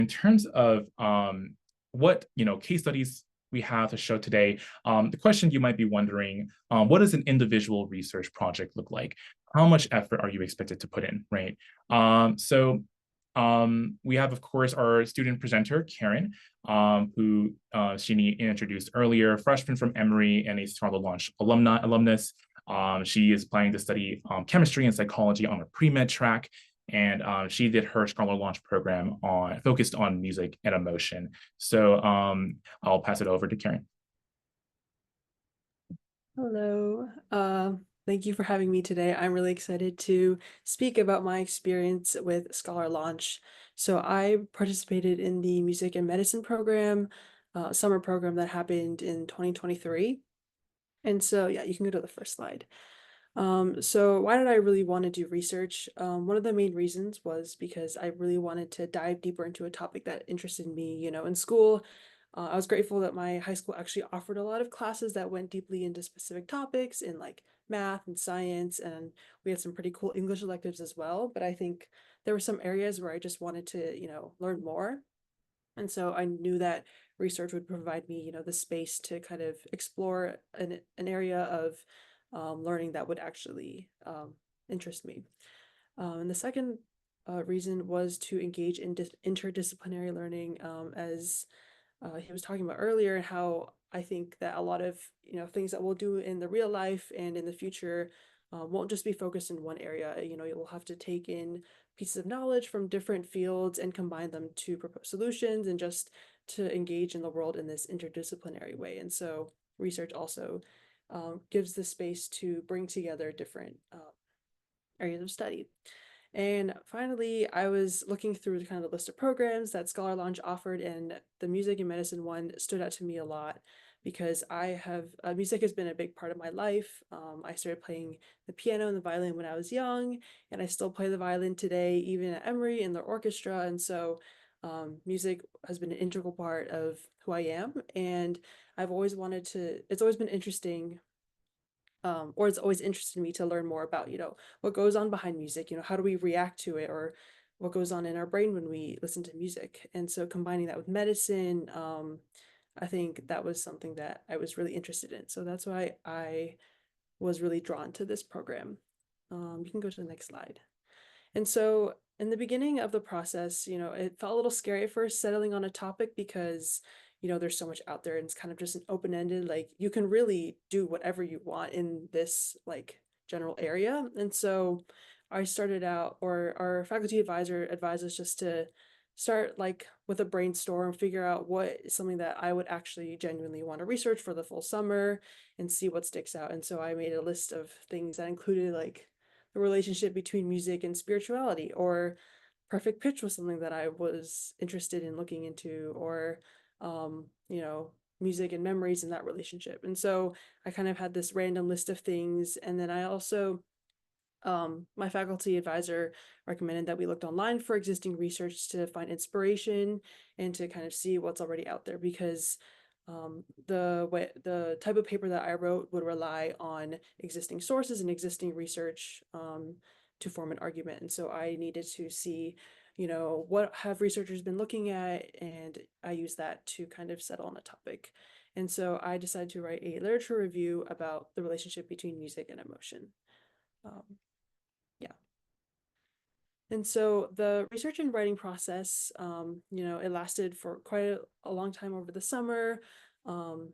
In terms of what case studies we have to show today, the question you might be wondering, what does an individual research project look like? How much effort are you expected to put in, right? We have, of course, our student presenter, Karen, who Shini introduced earlier, freshman from Emory and a Scholar Launch alumnus. She is planning to study chemistry and psychology on a pre-med track, and she did her Scholar Launch program focused on music and emotion. So I'll pass it over to Karen. Hello. Thank you for having me today. I'm really excited to speak about my experience with Scholar Launch. So I participated in the music and medicine program, summer program that happened in 2023. And so, yeah, you can go to the first slide. So why did I really want to do research? One of the main reasons was because I really wanted to dive deeper into a topic that interested me, in school. I was grateful that my high school actually offered a lot of classes that went deeply into specific topics in like math and science, and we had some pretty cool English electives as well. But I think there were some areas where I just wanted to, learn more. And so I knew that research would provide me, the space to kind of explore an area of learning that would actually interest me. And the second reason was to engage in interdisciplinary learning, as he was talking about earlier, and how I think that a lot of things that we'll do in the real life and in the future won't just be focused in one area. You'll have to take in pieces of knowledge from different fields and combine them to propose solutions and just to engage in the world in this interdisciplinary way. And so research also gives the space to bring together different areas of study. And finally, I was looking through the kind of the list of programs that Scholar Launch offered, and the music and medicine one stood out to me a lot because music has been a big part of my life. I started playing the piano and the violin when I was young, and I still play the violin today, even at Emory in the orchestra. And so music has been an integral part of who I am, and it's always been interesting, or it's always interested me to learn more about, what goes on behind music, how do we react to it, or what goes on in our brain when we listen to music. And so combining that with medicine, I think that was something that I was really interested in. So that's why I was really drawn to this program. You can go to the next slide. And so in the beginning of the process, it felt a little scary at first settling on a topic because, there's so much out there and it's kind of just an open-ended, like you can really do whatever you want in this like general area. And so I started out, or our faculty advisor advised us just to start like with a brainstorm, figure out what is something that I would actually genuinely want to research for the full summer and see what sticks out. And so I made a list of things that included like the relationship between music and spirituality, or perfect pitch was something that I was interested in looking into, or um, you know, music and memories in that relationship. And so I kind of had this random list of things. And then I also my faculty advisor recommended that we looked online for existing research to find inspiration and to kind of see what's already out there, because the type of paper that I wrote would rely on existing sources and existing research to form an argument. And so I needed to see, what have researchers been looking at, and I use that to kind of settle on a topic. And so I decided to write a literature review about the relationship between music and emotion. Um, yeah. And so the research and writing process, it lasted for quite a long time over the summer. Um,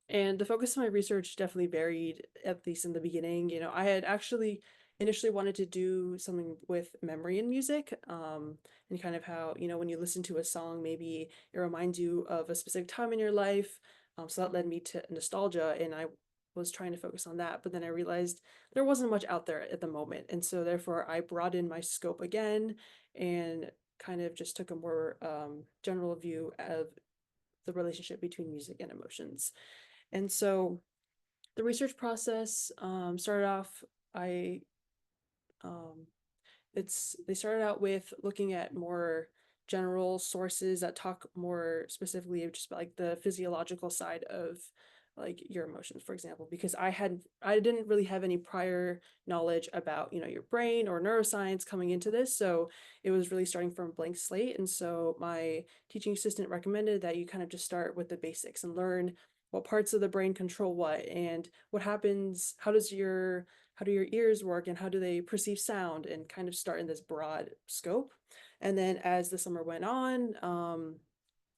and the focus of my research definitely varied, at least in the beginning. I had actually initially wanted to do something with memory in music, and kind of how, when you listen to a song, maybe it reminds you of a specific time in your life. So that led me to nostalgia, and I was trying to focus on that. But then I realized there wasn't much out there at the moment. And so therefore I broadened my scope again and kind of just took a more general view of the relationship between music and emotions. And so the research process started off, I um, they started out with looking at more general sources that talk more specifically of just like the physiological side of like your emotions, for example, because I didn't really have any prior knowledge about, your brain or neuroscience coming into this. So it was really starting from a blank slate. And so my teaching assistant recommended that you kind of just start with the basics and learn what parts of the brain control what and what happens, how do your ears work and how do they perceive sound, and kind of start in this broad scope. And then as the summer went on,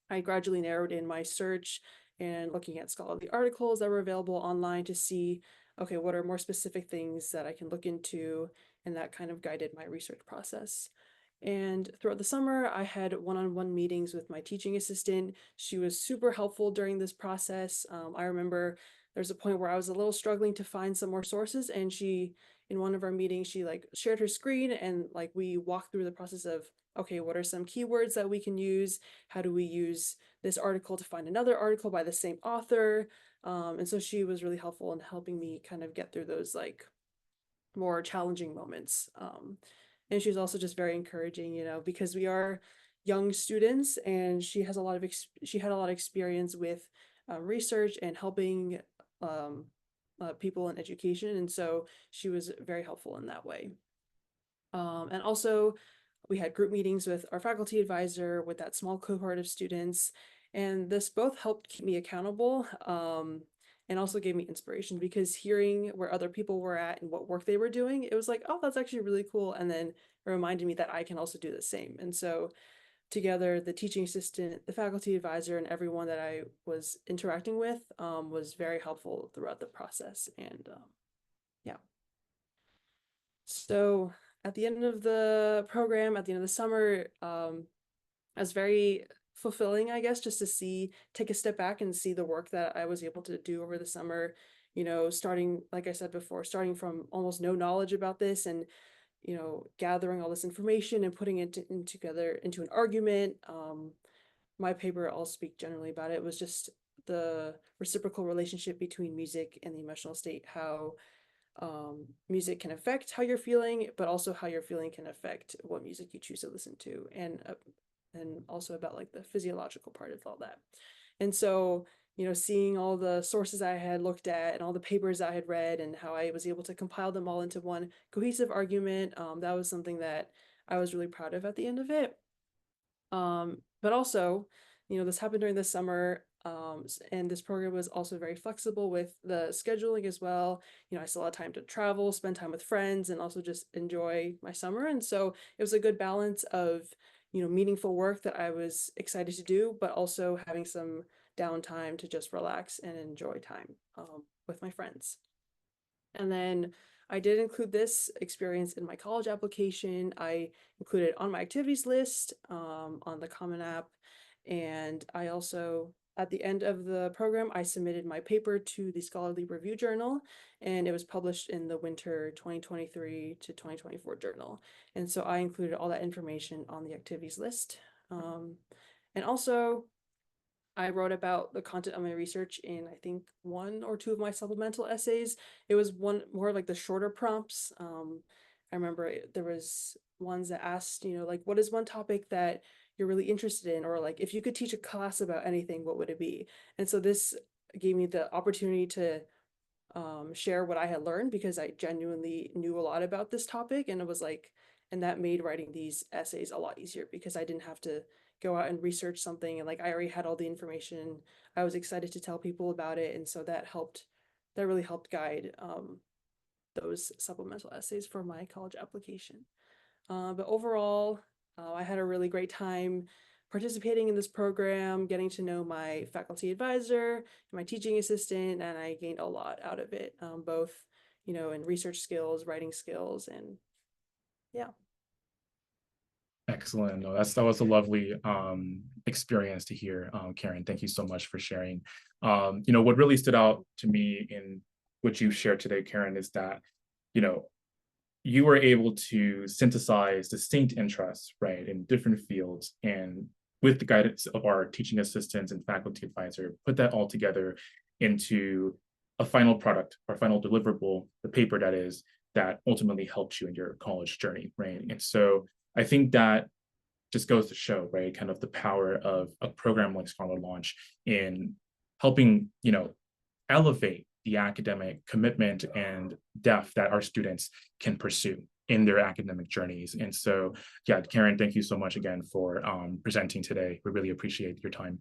I gradually narrowed in my search and looking at scholarly articles that were available online to see, okay, what are more specific things that I can look into, and that kind of guided my research process. And throughout the summer, I had one-on-one meetings with my teaching assistant. She was super helpful during this process. I remember there's a point where I was a little struggling to find some more sources, and in one of our meetings, she like shared her screen, and like we walked through the process of, okay, what are some keywords that we can use? How do we use this article to find another article by the same author? And so she was really helpful in helping me kind of get through those like more challenging moments. And she was also just very encouraging, because we are young students, and she had a lot of experience with research and helping um, people in education, and so she was very helpful in that way. And also, we had group meetings with our faculty advisor with that small cohort of students, and this both helped keep me accountable, and also gave me inspiration, because hearing where other people were at and what work they were doing, it was like, oh, that's actually really cool. And then it reminded me that I can also do the same. And so together, the teaching assistant, the faculty advisor, and everyone that I was interacting with was very helpful throughout the process. And yeah. So at the end of the program, at the end of the summer, it was very fulfilling, I guess, just to take a step back and see the work that I was able to do over the summer. Starting, like I said before, starting from almost no knowledge about this, and gathering all this information and putting it together into an argument. My paper, I'll speak generally about it, was just the reciprocal relationship between music and the emotional state, how music can affect how you're feeling, but also how your feeling can affect what music you choose to listen to, and also about like the physiological part of all that. And so, seeing all the sources I had looked at and all the papers I had read and how I was able to compile them all into one cohesive argument, that was something that I was really proud of at the end of it. But also, this happened during the summer, and this program was also very flexible with the scheduling as well. I still had time to travel, spend time with friends, and also just enjoy my summer. And so it was a good balance of, meaningful work that I was excited to do, but also having some downtime to just relax and enjoy time with my friends. And then I did include this experience in my college application. I included it on my activities list on the Common App. And I also, at the end of the program, I submitted my paper to the Scholarly Review Journal, and it was published in the winter 2023 to 2024 journal. And so I included all that information on the activities list. And also, I wrote about the content of my research in, I think, one or two of my supplemental essays. It was one more like the shorter prompts. I remember there was ones that asked, like, what is one topic that you're really interested in? Or like, if you could teach a class about anything, what would it be? And so this gave me the opportunity to share what I had learned, because I genuinely knew a lot about this topic. And it was like, and that made writing these essays a lot easier, because I didn't have to go out and research something, and like I already had all the information. I was excited to tell people about it. And so that really helped guide those supplemental essays for my college application. But overall, I had a really great time participating in this program, getting to know my faculty advisor, my teaching assistant, and I gained a lot out of it, both, in research skills, writing skills, and yeah. Excellent. No, that was a lovely experience to hear, Karen. Thank you so much for sharing. What really stood out to me in what you shared today, Karen, is that you know you were able to synthesize distinct interests, right, in different fields, and with the guidance of our teaching assistants and faculty advisor, put that all together into a final product or final deliverable, the paper that is, that ultimately helped you in your college journey, right? And so I think that just goes to show, right, kind of the power of a program like Scholar Launch in helping, elevate the academic commitment and depth that our students can pursue in their academic journeys. And so, yeah, Karen, thank you so much again for presenting today. We really appreciate your time.